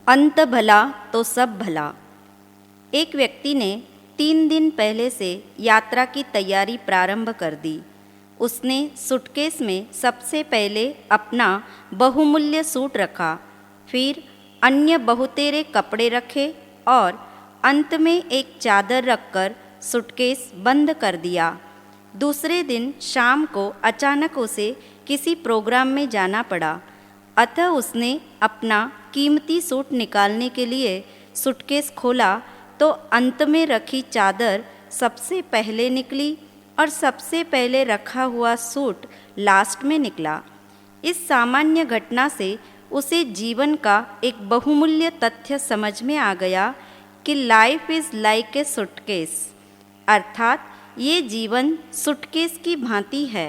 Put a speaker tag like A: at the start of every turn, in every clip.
A: अंत भला तो सब भला। एक व्यक्ति ने 3 दिन पहले से यात्रा की तैयारी प्रारंभ कर दी। उसने सूटकेस में सबसे पहले अपना बहुमूल्य सूट रखा, फिर अन्य बहुतेरे कपड़े रखे और अंत में एक चादर रखकर सूटकेस बंद कर दिया। दूसरे दिन शाम को अचानक उसे किसी प्रोग्राम में जाना पड़ा, अतः उसने अपना कीमती सूट निकालने के लिए सूटकेस खोला तो अंत में रखी चादर सबसे पहले निकली और सबसे पहले रखा हुआ सूट लास्ट में निकला। इस सामान्य घटना से उसे जीवन का एक बहुमूल्य तथ्य समझ में आ गया कि life is like a suitcase, अर्थात ये जीवन सूटकेस की भांति है।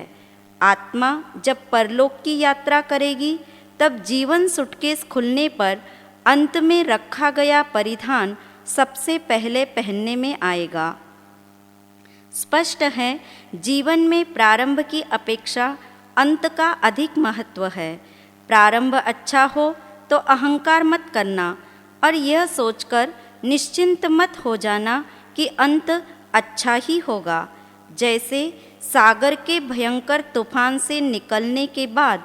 A: आत्मा जब परलोक की यात्रा करेगी तब जीवन सूटकेस खुलने पर अंत में रखा गया परिधान सबसे पहले पहनने में आएगा। स्पष्ट है, जीवन में प्रारंभ की अपेक्षा अंत का अधिक महत्व है। प्रारंभ अच्छा हो तो अहंकार मत करना और यह सोचकर निश्चिंत मत हो जाना कि अंत अच्छा ही होगा। जैसे सागर के भयंकर तूफान से निकलने के बाद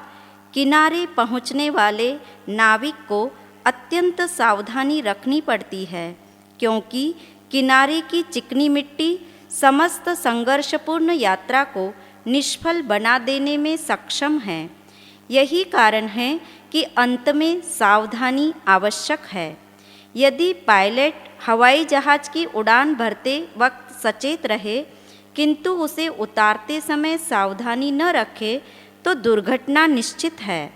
A: किनारे पहुंचने वाले नाविक को अत्यंत सावधानी रखनी पड़ती है, क्योंकि किनारे की चिकनी मिट्टी समस्त संघर्षपूर्ण यात्रा को निष्फल बना देने में सक्षम है। यही कारण है कि अंत में सावधानी आवश्यक है। यदि पायलट हवाई जहाज की उड़ान भरते वक्त सचेत रहे किंतु उसे उतारते समय सावधानी न रखे तो दुर्घटना निश्चित है।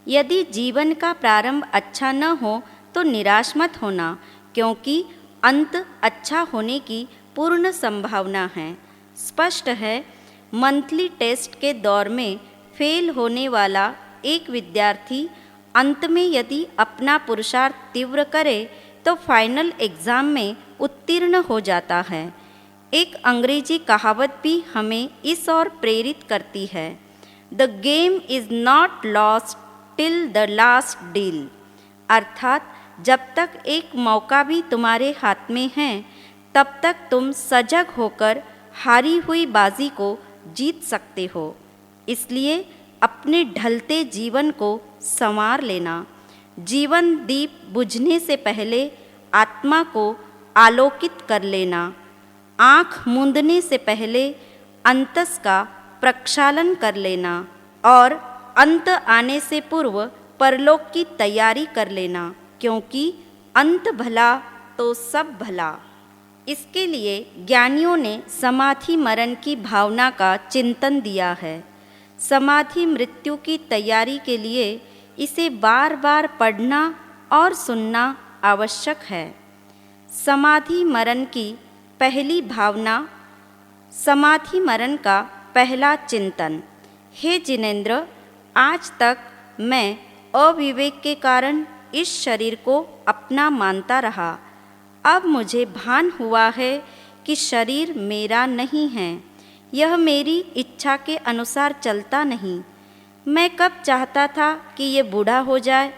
A: यदि जीवन का प्रारंभ अच्छा न हो तो निराश मत होना, क्योंकि अंत अच्छा होने की पूर्ण संभावना है। स्पष्ट है, मंथली टेस्ट के दौर में फेल होने वाला एक विद्यार्थी अंत में यदि अपना पुरुषार्थ तीव्र करे तो फाइनल एग्ज़ाम में उत्तीर्ण हो जाता है। एक अंग्रेजी कहावत भी हमें इस ओर प्रेरित करती है, the game is not lost till the last deal, अर्थात जब तक एक मौका भी तुम्हारे हाथ में है तब तक तुम सजग होकर हारी हुई बाजी को जीत सकते हो। इसलिए अपने ढलते जीवन को संवार लेना। जीवन दीप बुझने से पहले आत्मा को आलोकित कर लेना। आँख मूंदने से पहले अंतस का प्रक्षालन कर लेना और अंत आने से पूर्व परलोक की तैयारी कर लेना, क्योंकि अंत भला तो सब भला। इसके लिए ज्ञानियों ने समाधि मरण की भावना का चिंतन दिया है। समाधि मृत्यु की तैयारी के लिए इसे बार बार पढ़ना और सुनना आवश्यक है। समाधि मरण की पहली भावना, समाधि मरण का पहला चिंतन। हे जिनेंद्र, आज तक मैं अविवेक के कारण इस शरीर को अपना मानता रहा। अब मुझे भान हुआ है कि शरीर मेरा नहीं है, यह मेरी इच्छा के अनुसार चलता नहीं। मैं कब चाहता था कि ये बूढ़ा हो जाए?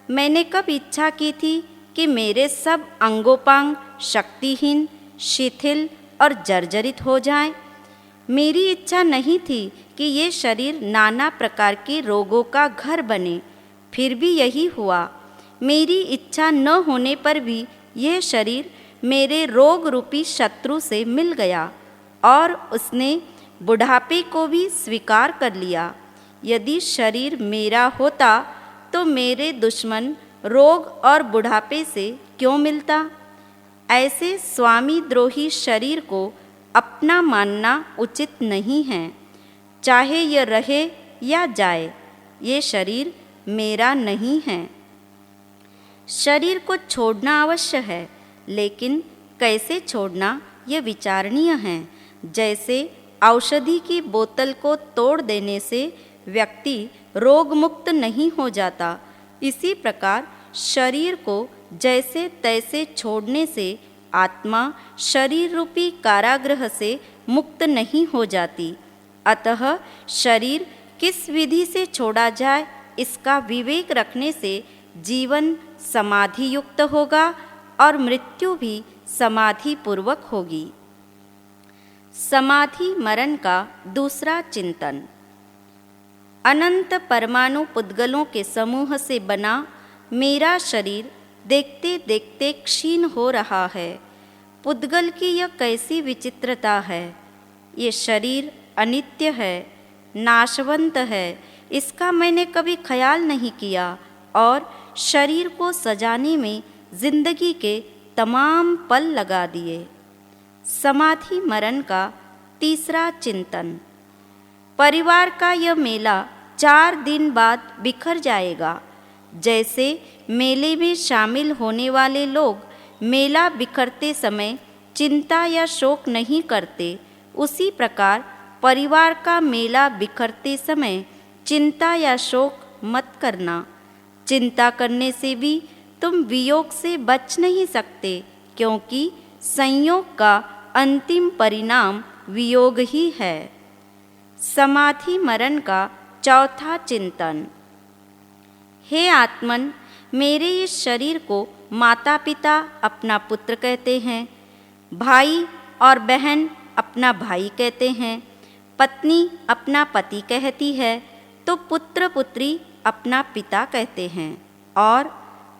A: मैंने कब इच्छा की थी कि मेरे सब अंगोपांग शक्तिहीन, शिथिल और जर्जरित हो जाएं? मेरी इच्छा नहीं थी कि ये शरीर नाना प्रकार के रोगों का घर बने, फिर भी यही हुआ। मेरी इच्छा न होने पर भी यह शरीर मेरे रोग रूपी शत्रु से मिल गया और उसने बुढ़ापे को भी स्वीकार कर लिया। यदि शरीर मेरा होता तो मेरे दुश्मन रोग और बुढ़ापे से क्यों मिलता? ऐसे स्वामी द्रोही शरीर को अपना मानना उचित नहीं है। चाहे यह रहे या जाए, ये शरीर मेरा नहीं है। शरीर को छोड़ना अवश्य है, लेकिन कैसे छोड़ना यह विचारणीय है। जैसे औषधि की बोतल को तोड़ देने से व्यक्ति रोग मुक्त नहीं हो जाता, इसी प्रकार शरीर को जैसे तैसे छोड़ने से आत्मा शरीर रूपी कारागृह से मुक्त नहीं हो जाती। अतः शरीर किस विधि से छोड़ा जाए, इसका विवेक रखने से जीवन समाधि युक्त होगा और मृत्यु भी समाधि पूर्वक होगी। समाधि मरण का दूसरा चिंतन। अनंत परमाणु पुद्गलों के समूह से बना मेरा शरीर देखते देखते क्षीण हो रहा है। पुद्गल की यह कैसी विचित्रता है। ये शरीर अनित्य है, नाशवंत है, इसका मैंने कभी ख्याल नहीं किया और शरीर को सजाने में जिंदगी के तमाम पल लगा दिए। समाधि मरण का तीसरा चिंतन। परिवार का यह मेला 4 दिन बाद बिखर जाएगा। जैसे मेले में शामिल होने वाले लोग मेला बिखरते समय चिंता या शोक नहीं करते, उसी प्रकार परिवार का मेला बिखरते समय चिंता या शोक मत करना। चिंता करने से भी तुम वियोग से बच नहीं सकते, क्योंकि संयोग का अंतिम परिणाम वियोग ही है। समाधि मरण का चौथा चिंतन। हे आत्मन, मेरे इस शरीर को माता पिता अपना पुत्र कहते हैं, भाई और बहन अपना भाई कहते हैं, पत्नी अपना पति कहती है, तो पुत्र पुत्री अपना पिता कहते हैं। और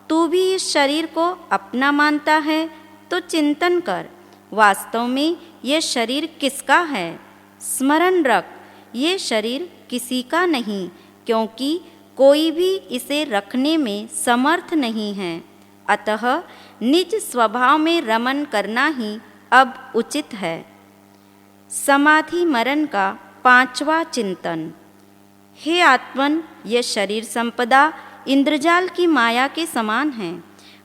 A: तू भी इस शरीर को अपना मानता है तो चिंतन कर, वास्तव में ये शरीर किसका है। स्मरण रख, ये शरीर किसी का नहीं, क्योंकि कोई भी इसे रखने में समर्थ नहीं है। अतः निज स्वभाव में रमन करना ही अब उचित है। समाधि मरण का पांचवा चिंतन। हे आत्मन, यह शरीर संपदा इंद्रजाल की माया के समान है।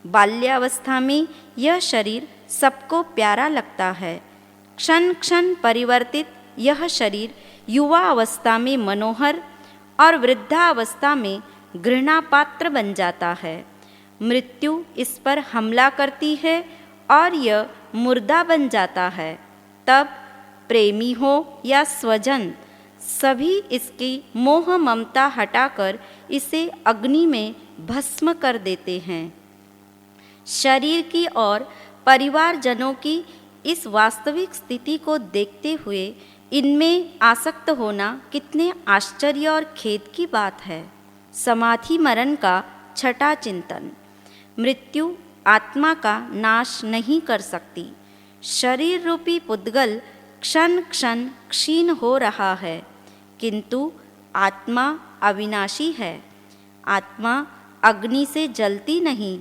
A: बाल्यावस्था में यह शरीर सबको प्यारा लगता है। क्षण क्षण परिवर्तित यह शरीर युवा अवस्था में मनोहर और वृद्धावस्था में घृणा पात्र बन जाता है। मृत्यु इस पर हमला करती है और यह मुर्दा बन जाता है। तब प्रेमी हो या स्वजन, सभी इसकी मोह ममता हटाकर इसे अग्नि में भस्म कर देते हैं। शरीर की और परिवारजनों की इस वास्तविक स्थिति को देखते हुए इनमें आसक्त होना कितने आश्चर्य और खेद की बात है। समाधि मरण का छठा चिंतन। मृत्यु आत्मा का नाश नहीं कर सकती। शरीर रूपी पुद्गल क्षण क्षण क्षीण हो रहा है, किंतु आत्मा अविनाशी है। आत्मा अग्नि से जलती नहीं,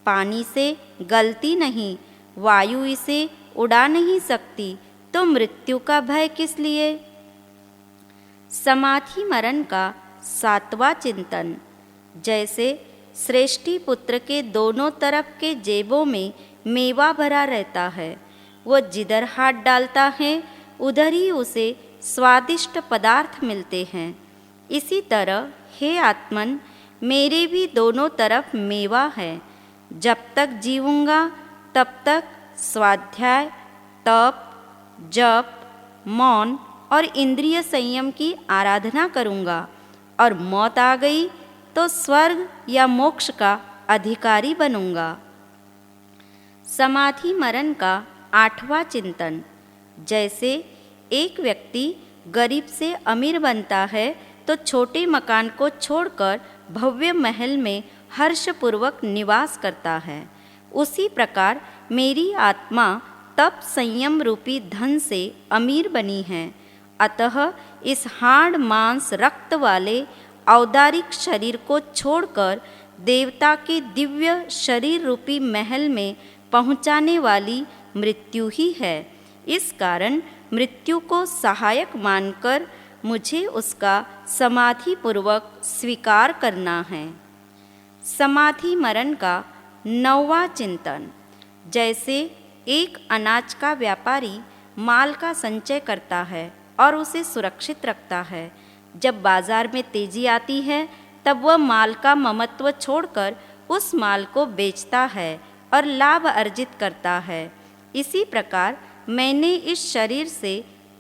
A: पानी से गलती नहीं, वायु इसे उड़ा नहीं सकती, तो मृत्यु का भय किस लिए। समाधि मरण का सातवां चिंतन। जैसे श्रेष्ठी पुत्र के दोनों तरफ के जेबों में मेवा भरा रहता है, वो जिधर हाथ डालता है उधर ही उसे स्वादिष्ट पदार्थ मिलते हैं। इसी तरह हे आत्मन, मेरे भी दोनों तरफ मेवा है। जब तक जीऊँगा तब तक स्वाध्याय, तप, जप, मौन और इंद्रिय संयम की आराधना करूँगा, और मौत आ गई तो स्वर्ग या मोक्ष का अधिकारी बनूँगा। समाधि मरण का आठवां चिंतन। जैसे एक व्यक्ति गरीब से अमीर बनता है तो छोटे मकान को छोड़कर भव्य महल में हर्षपूर्वक निवास करता है, उसी प्रकार मेरी आत्मा तप संयम रूपी धन से अमीर बनी है। अतः इस हाड़ मांस रक्त वाले औदारिक शरीर को छोड़कर देवता के दिव्य शरीर रूपी महल में पहुँचाने वाली मृत्यु ही है। इस कारण मृत्यु को सहायक मानकर मुझे उसका समाधि पूर्वक स्वीकार करना है। समाधि मरण का नौवां चिंतन। जैसे एक अनाज का व्यापारी माल का संचय करता है और उसे सुरक्षित रखता है। जब बाजार में तेजी आती है तब वह माल का ममत्व छोड़कर उस माल को बेचता है और लाभ अर्जित करता है। इसी प्रकार मैंने इस शरीर से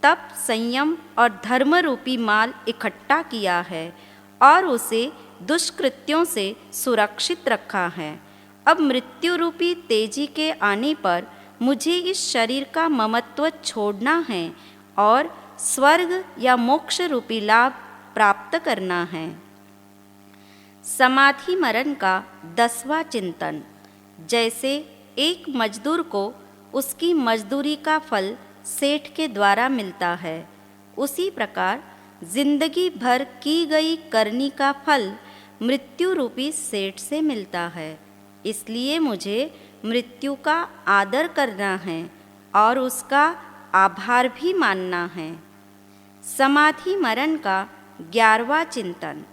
A: तप, संयम और धर्म रूपी माल इकट्ठा किया है और उसे दुष्कृत्यों से सुरक्षित रखा है। अब मृत्यु रूपी तेजी के आने पर मुझे इस शरीर का ममत्व छोड़ना है और स्वर्ग या मोक्ष रूपी लाभ प्राप्त करना है। समाधि मरण का 10वां चिंतन। जैसे एक मजदूर को उसकी मजदूरी का फल सेठ के द्वारा मिलता है, उसी प्रकार जिंदगी भर की गई करनी का फल मृत्यु रूपी सेठ से मिलता है। इसलिए मुझे मृत्यु का आदर करना है और उसका आभार भी मानना है। समाधि मरण का 11वां चिंतन।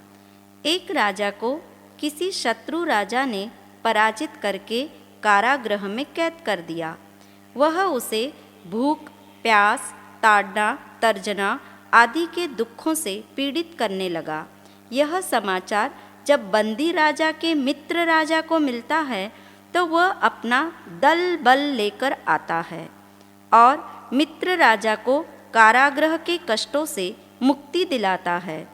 A: एक राजा को किसी शत्रु राजा ने पराजित करके कारागृह में कैद कर दिया। वह उसे भूख, प्यास, ताड़ना, तर्जना आदि के दुखों से पीड़ित करने लगा। यह समाचार जब बंदी राजा के मित्र राजा को मिलता है तो वह अपना दल बल लेकर आता है और मित्र राजा को कारागृह के कष्टों से मुक्ति दिलाता है।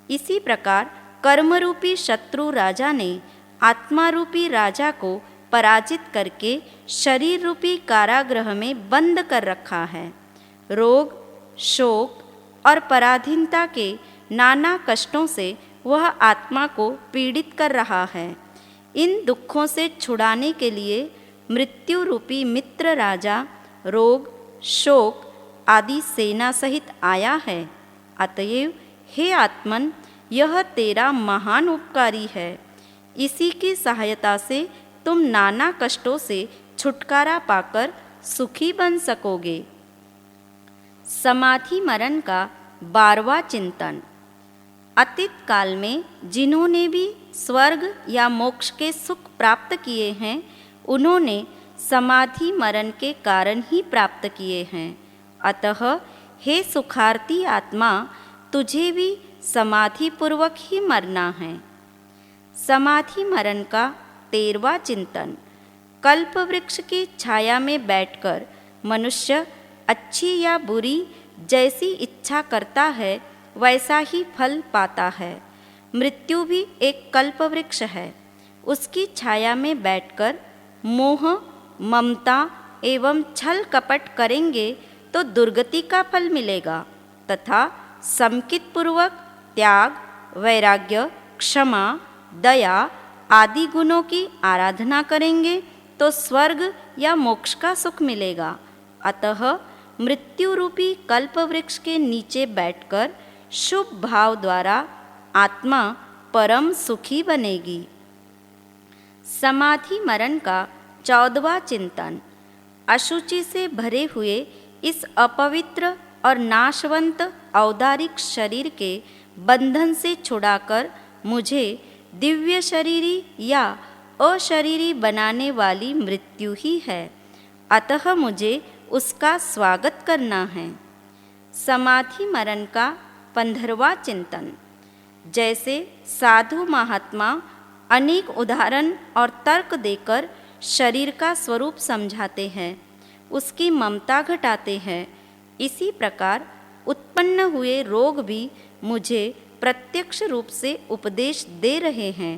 A: इसी प्रकार कर्मरूपी शत्रु राजा ने आत्मा रूपी राजा को पराजित करके शरीर रूपी कारागृह में बंद कर रखा है। रोग, शोक और पराधीनता के नाना कष्टों से वह आत्मा को पीड़ित कर रहा है। इन दुखों से छुड़ाने के लिए मृत्यु रूपी मित्र राजा रोग, शोक आदि सेना सहित आया है। अतएव हे आत्मन, यह तेरा महान उपकारी है। इसी की सहायता से तुम नाना कष्टों से छुटकारा पाकर सुखी बन सकोगे। समाधि मरण का 12वां चिंतन। अतीत काल में जिन्होंने भी स्वर्ग या मोक्ष के सुख प्राप्त किए हैं, उन्होंने समाधि मरण के कारण ही प्राप्त किए हैं। अतः हे सुखार्थी आत्मा, तुझे भी समाधि पूर्वक ही मरना है। समाधि मरण का 13वां चिंतन। कल्प वृक्ष की छाया में बैठकर मनुष्य अच्छी या बुरी जैसी इच्छा करता है वैसा ही फल पाता है। मृत्यु भी एक कल्प वृक्ष है। उसकी छाया में बैठकर मोह, ममता एवं छल कपट करेंगे तो दुर्गति का फल मिलेगा तथा समकित पूर्वक त्याग, वैराग्य, क्षमा, दया आदि गुणों की आराधना करेंगे तो स्वर्ग या मोक्ष का सुख मिलेगा। अतः मृत्यु रूपी कल्प वृक्ष के नीचे बैठकर शुभ भाव द्वारा आत्मा परम सुखी बनेगी। समाधि मरण का 14वां चिंतन। अशुचि से भरे हुए इस अपवित्र और नाशवंत औदारिक शरीर के बंधन से छुड़ाकर मुझे दिव्य शरीरी या अशरीरी बनाने वाली मृत्यु ही है। अतः मुझे उसका स्वागत करना है। समाधि मरण का 15वां चिंतन। जैसे साधु महात्मा अनेक उदाहरण और तर्क देकर शरीर का स्वरूप समझाते हैं, उसकी ममता घटाते हैं, इसी प्रकार उत्पन्न हुए रोग भी मुझे प्रत्यक्ष रूप से उपदेश दे रहे हैं।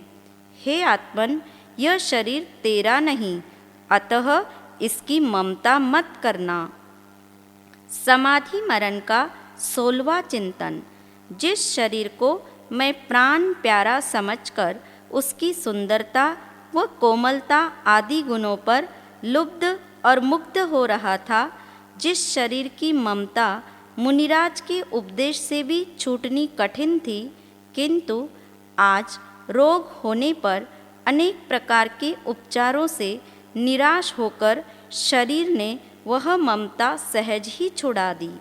A: हे आत्मन, यह शरीर तेरा नहीं, अतः इसकी ममता मत करना। समाधि मरण का 16वां चिंतन। जिस शरीर को मैं प्राण प्यारा समझकर उसकी सुंदरता व कोमलता आदि गुणों पर लुब्ध और मुग्ध हो रहा था, जिस शरीर की ममता मुनिराज के उपदेश से भी छूटनी कठिन थी, किंतु आज रोग होने पर अनेक प्रकार के उपचारों से निराश होकर शरीर ने वह ममता सहज ही छुड़ा दी।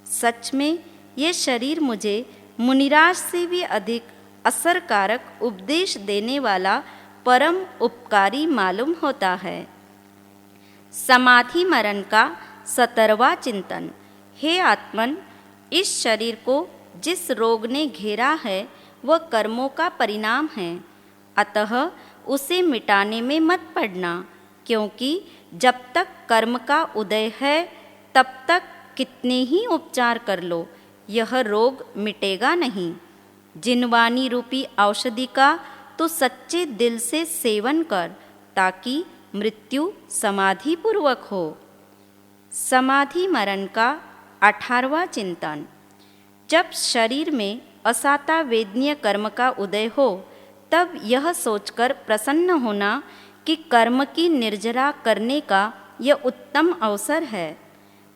A: सच में ये शरीर मुझे मुनिराज से भी अधिक असरकारक उपदेश देने वाला परम उपकारी मालूम होता है। समाधि मरण का 17वां चिंतन। हे आत्मन, इस शरीर को जिस रोग ने घेरा है वह कर्मों का परिणाम है, अतः उसे मिटाने में मत पड़ना, क्योंकि जब तक कर्म का उदय है तब तक कितने ही उपचार कर लो, यह रोग मिटेगा नहीं। जिनवानी रूपी औषधि का तो सच्चे दिल से सेवन कर, ताकि मृत्यु समाधि पूर्वक हो। समाधि मरण का 18वां चिंतन। जब शरीर में असाता वेदनीय कर्म का उदय हो, तब यह सोचकर प्रसन्न होना कि कर्म की निर्जरा करने का यह उत्तम अवसर है।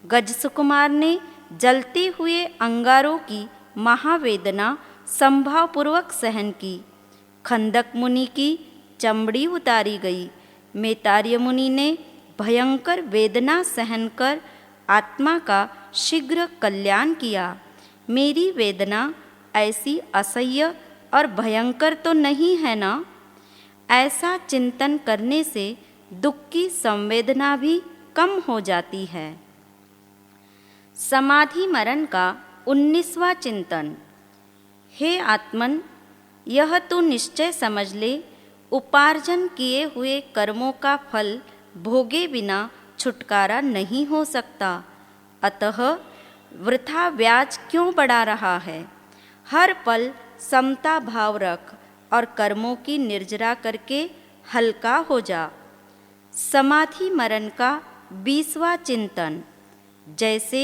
A: गजसुकुमार ने जलते हुए अंगारों की महावेदना संभावपूर्वक सहन की। खंदक मुनि की चमड़ी उतारी गई। मेतार्य मुनि ने भयंकर वेदना सहन कर आत्मा का शीघ्र कल्याण किया। मेरी वेदना ऐसी असह्य और भयंकर तो नहीं है ना? ऐसा चिंतन करने से दुख की संवेदना भी कम हो जाती है। समाधि मरण का 19वां चिंतन। हे आत्मन, यह तू निश्चय समझ ले, उपार्जन किए हुए कर्मों का फल भोगे बिना छुटकारा नहीं हो सकता। अतः वृथा व्याज क्यों बढ़ा रहा है? हर पल समता भाव रख और कर्मों की निर्जरा करके हल्का हो जा। समाधि मरण का 20वां चिंतन। जैसे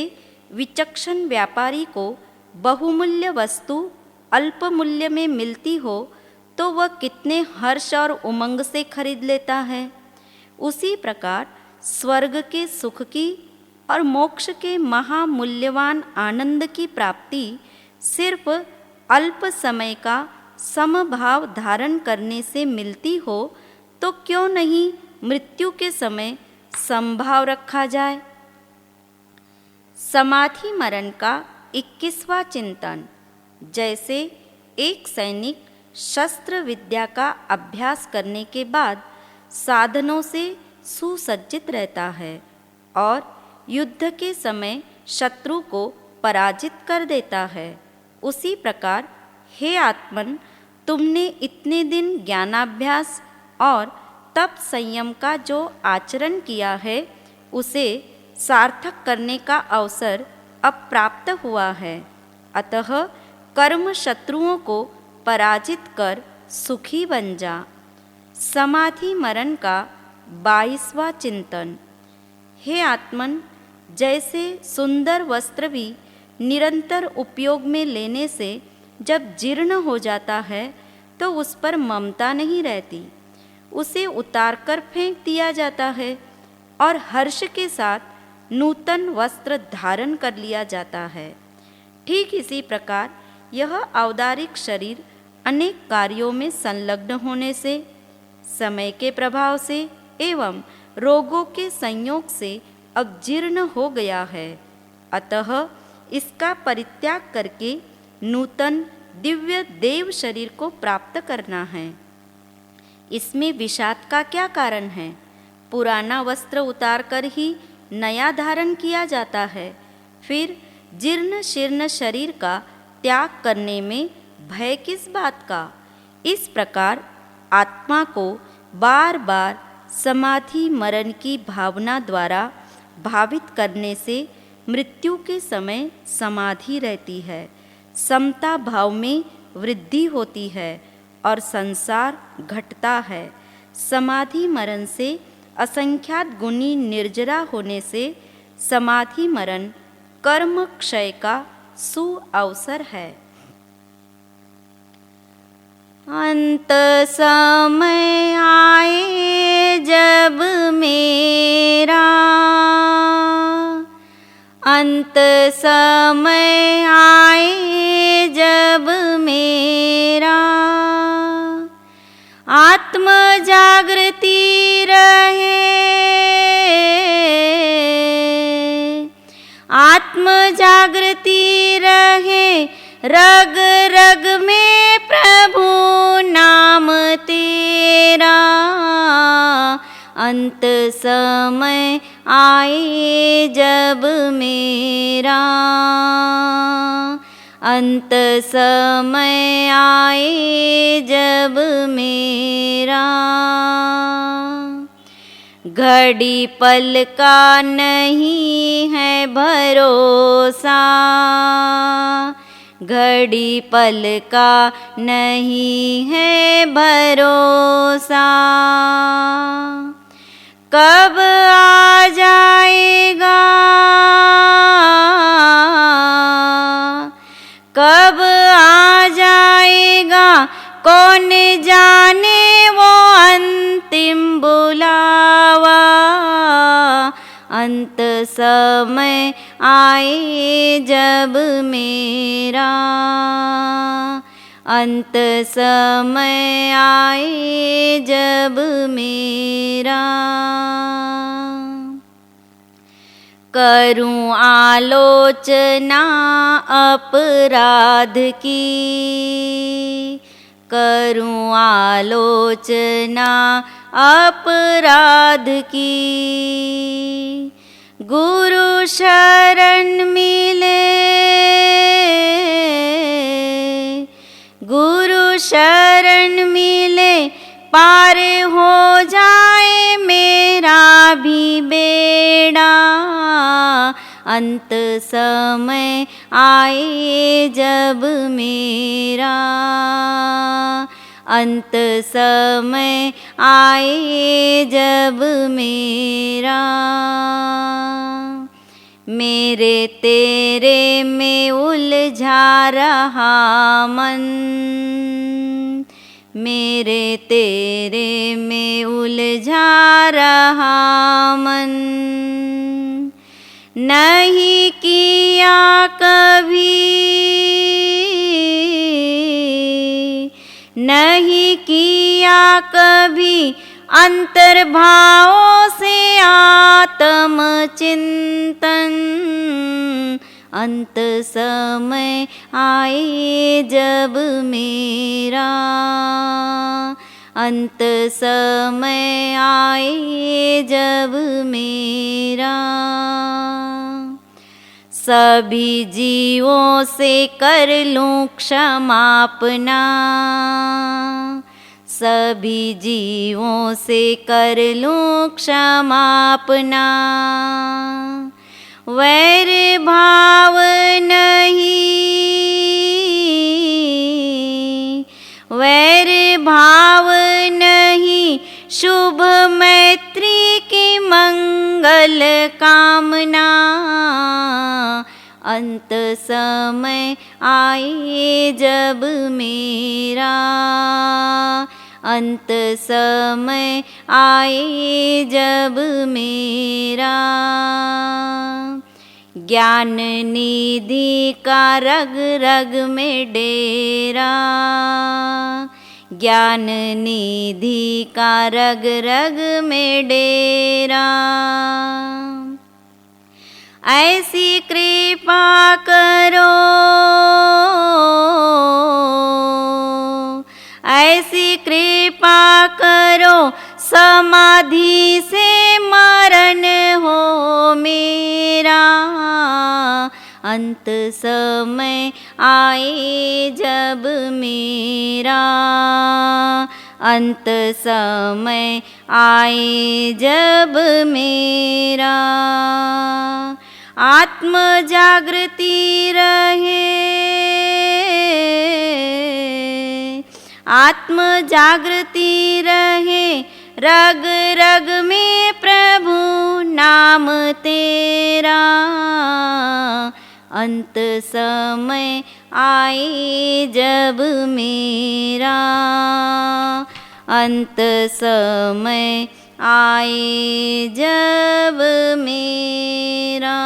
A: विचक्षण व्यापारी को बहुमूल्य वस्तु अल्प मूल्य में मिलती हो तो वह कितने हर्ष और उमंग से खरीद लेता है, उसी प्रकार स्वर्ग के सुख की और मोक्ष के महामूल्यवान आनंद की प्राप्ति सिर्फ अल्प समय का समभाव धारण करने से मिलती हो, तो क्यों नहीं मृत्यु के समय समभाव रखा जाए। समाधि मरण का 21वां चिंतन। जैसे एक सैनिक शस्त्र विद्या का अभ्यास करने के बाद साधनों से सुसज्जित रहता है और युद्ध के समय शत्रु को पराजित कर देता है, उसी प्रकार हे आत्मन, तुमने इतने दिन ज्ञानाभ्यास और तप संयम का जो आचरण किया है, उसे सार्थक करने का अवसर अब प्राप्त हुआ है। अतः कर्म शत्रुओं को पराजित कर सुखी बन जा। समाधि मरण का 22वां चिंतन। हे आत्मन, जैसे सुंदर वस्त्र भी निरंतर उपयोग में लेने से जब जीर्ण हो जाता है तो उस पर ममता नहीं रहती, उसे उतारकर फेंक दिया जाता है और हर्ष के साथ नूतन वस्त्र धारण कर लिया जाता है। ठीक इसी प्रकार यह औदारिक शरीर अनेक कार्यों में संलग्न होने से, समय के प्रभाव से एवं रोगों के संयोग से अब जीर्ण हो गया है। अतः इसका परित्याग करके नूतन दिव्य देव शरीर को प्राप्त करना है। इसमें विषाद का क्या कारण है? पुराना वस्त्र उतारकर ही नया धारण किया जाता है, फिर जीर्ण शीर्ण शरीर का त्याग करने में भय किस बात का? इस प्रकार आत्मा को बार बार समाधि मरण की भावना द्वारा भावित करने से मृत्यु के समय समाधि रहती है, समता भाव में वृद्धि होती है और संसार घटता है। समाधि मरण से असंख्यात गुणी निर्जरा होने से समाधि मरण कर्म क्षय का सुअवसर है। अंत समय आए जब मेरा, अंत समय आए जब मेरा, आत्म जागृति रहे, आत्म जागृति रहे, रग रग में प्रभु नाम तेरा। अंत समय आए जब मेरा, अंत समय आए जब मेरा, घड़ी पल का नहीं है भरोसा, घड़ी पल का नहीं है भरोसा। कब आ जाएगा, कब आ जाएगा कौन जाने वो अंतिम बुलावा। अंत समय आए जब मेरा, अंत समय आए जब मेरा। करूं आलोचना अपराध की, करूं आलोचना अपराध की। गुरु शरण मिले, गुरु शरण मिले पार हो जाए मेरा भी बेड़ा। अंत समय आए जब मेरा, अंत समय आए जब मेरा। मेरे तेरे में उलझा रहा मन, मेरे तेरे में उलझा रहा मन। नहीं किया कभी, नहीं किया कभी अंतर्भावों से आत्म चिंतन। अंत समय आए जब मेरा, अंत समय आए जब मेरा। सभी जीवों से कर लूं क्षमापना, सभी जीवों से कर लूं क्षमापना। वैर भाव नहीं, वैर भाव नहीं, शुभ मैत्री की मंगल कामना। अंत समय आए जब मेरा, अंत समय आए जब मेरा। ज्ञान निधि का रग रग में डेरा, ज्ञान निधि का रग रग में डेरा। ऐसी कृपा करो, ऐसी कृपा करो समाधि से मरण हो मेरा। अंत समय आए जब मेरा, अंत समय आए जब मेरा। आत्म जागृति रहे, आत्म जागृति रहे रग रग में प्रभु नाम तेरा। अंत समय आए जब मेरा, अंत समय आए जब मेरा।